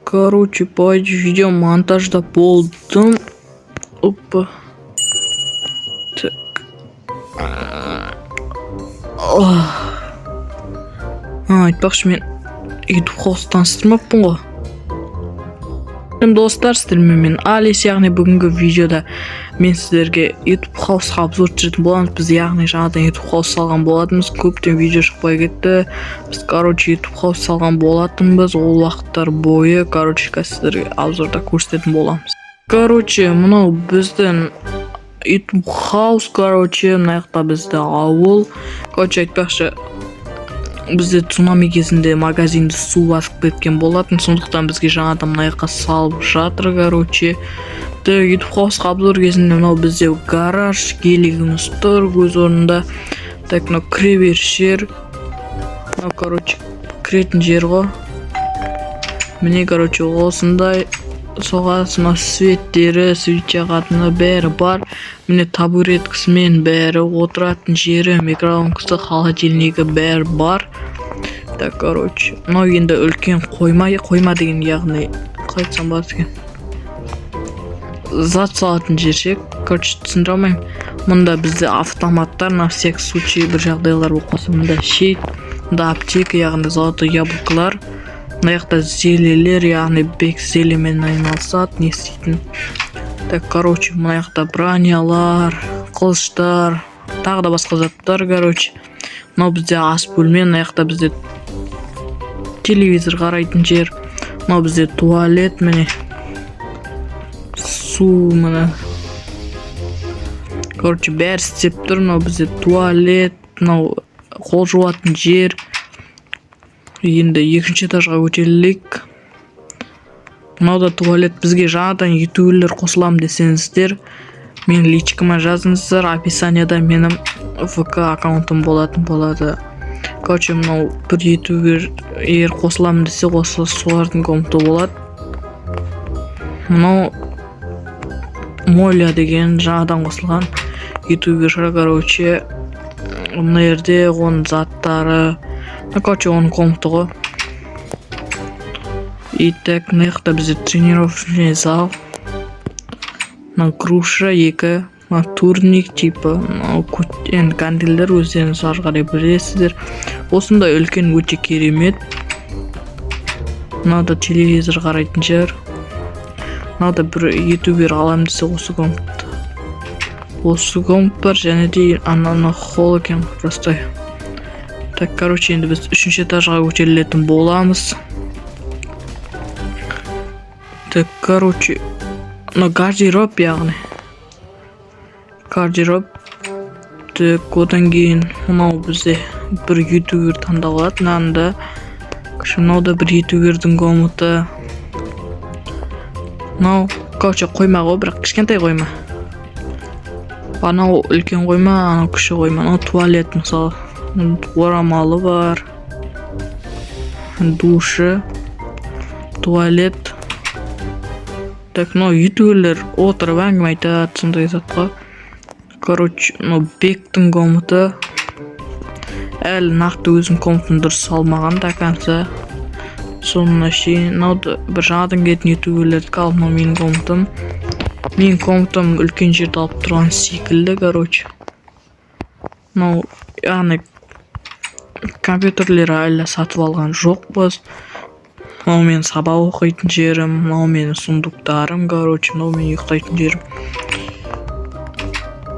Короче, по видео монтажда болдым. Опа. Так. Айтпақшы, мен YouTube қоқыс таныстырмаппын ғой. Достар, сіздермен мен Алис, яғни бүгінгі видеода мен сіздерге YouTube хаусқа обзор түсіретін боламыз. Біз яғни жаңадан YouTube хаус салған болатынбыз. Көптен видео шықпай кетті. Біз, YouTube хаус салған болатынбыз. Ол уақыттар бойы, қазір сіздерге обзорда көрсететін боламыз. Мынау біздің YouTube хаус, мына жақта бізде ауыл. Айтпақшы, бізде цунами кезінде магазинді су басып кеткен болатын, сондықтан бізге жаңадан мына жаққа салып жатыр. YouTube хаусқа обзор кезінде мынау бізде гараж, гелигіміз тұр өз орнында. Так, мынау кіре беріс жер. Мынау, кіретін жер ғой. Міне, осындай соғасы, мынау светтері, свет жағатыны бәрі бар. Міне табуреткісімен бәрі, отыратын жері, микроволновкасы, холодильнигі бәрі бар. Так, мынау енді үлкен қойма деген, яғни қайтсам болады екен, зат салатын жер. Түсіндіре алмаймын. Мұнда бізде автоматтар, на всех случай бір жағдайлар болып қалса, мұнда щит, мұнда аптека, яғни золотой яблокалар. Мына жақта зелелер, яғни бек зелемен айналысады, не істейтін. Так, мына жақта бронялар, қылыштар, тағы да басқа заттар. Мынау бізде ас бөлме, мына жақта бізде телевизор қарайтын жер. Мынау бізде туалет, міне су, міне бәрі істеп тұр. Мынау бізде туалет, мынау қол жуатын жер. Енді екінші этажға көтерілейік. Мынау да туалет. Бізге жаңадан ютуберлер қосылам десеңіздер, мен личкама жазыңыздар, описанияда менің ВК аккаунтым болатын болады. Мынау бір ютубер егер қосылам десе, солардың комнаты болады. Мынау Моля деген жаңадан қосылған ютубер. Мына жерде оның заттары, оның комнаты ғой. Так, мына жақта бізде тренировочный зал. Мына груша 2, мына турник типі, енді кандилдер өздеріңіз ары қарай білесіздер. Осындай үлкен өте керемет. Мынау да телевизор қарайтын жер. Мынау да бір ютубер алам десе осы комнат. Осы комнат бар, және де ананы холл екен простой. Так, енді біз үшінші этажға көтерілетін боламыз. Так, мына гардероб, яғни гардероб. Так, одан кейін мынау бізде бір ютубер таңдалады. Мынау да бір ютубердің комнаты. Мынау қойма ғой, бірақ кішкентай қойма. Анау үлкен қойма, анау кіші қойма. Мынау туалет, мысалы, орамалы бар, душы, туалет. Так, мынау ютуберлер отырып әңгіме айтады, сондай затқа. Мынау бектің комнаты. Әлі нақты өзінің комнатын дұрыс салмаған да конца. Соңына шейін. Мынау бір жаңадан келетін ютуберлерді қалып, мынау менің комнатым. Менің комнатым үлкен жерді алып тұрған секілді. Мынау, яғни компьютерлер әлі сатып алған жоқпыз. Мынау мен сабақ оқитын жерім, мынау менің сундуктарым, мынау мен ұйықтайтын жерім.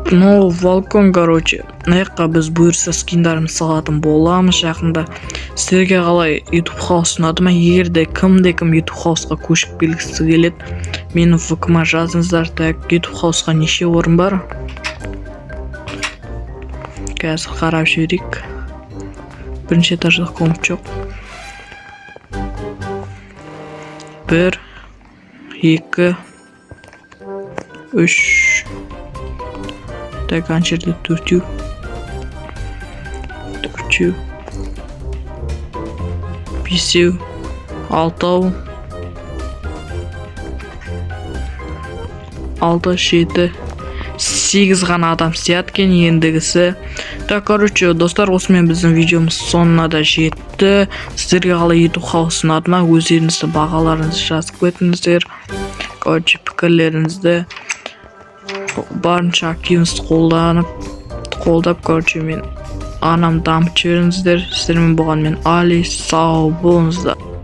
Мынау балкон, мына жаққа біз бұйырса скиндарымыз салатын боламыз жақында. Сіздерге қалай YouTube хаус ұнады ма? Егерде кім YouTube хаусқа көшіп келгісі келеді, менің ВК-ма жазыңыздар. Так, YouTube хаусқа неше орын бар? Қазір қарап жіберейік. Бірінші этажда комнат жоқ. 1, 2, 3. Так, ана жерде 4. 5, 6, 6, 7, 8 ғана адам істейді екен ендігісі. Так, короче, достар, осымен біздің видеомыз соңына да жетті. Сіздерге қалай YouTube House ұнады ма? Өздеріңізді бағаларыңызды жазып кетіңіздер. Короче, пікірлеріңізді барынша активіңізді қолдап, короче, мен анам дамып жіберіңіздер. Сіздермен болған мен Али, сау болыңыздар.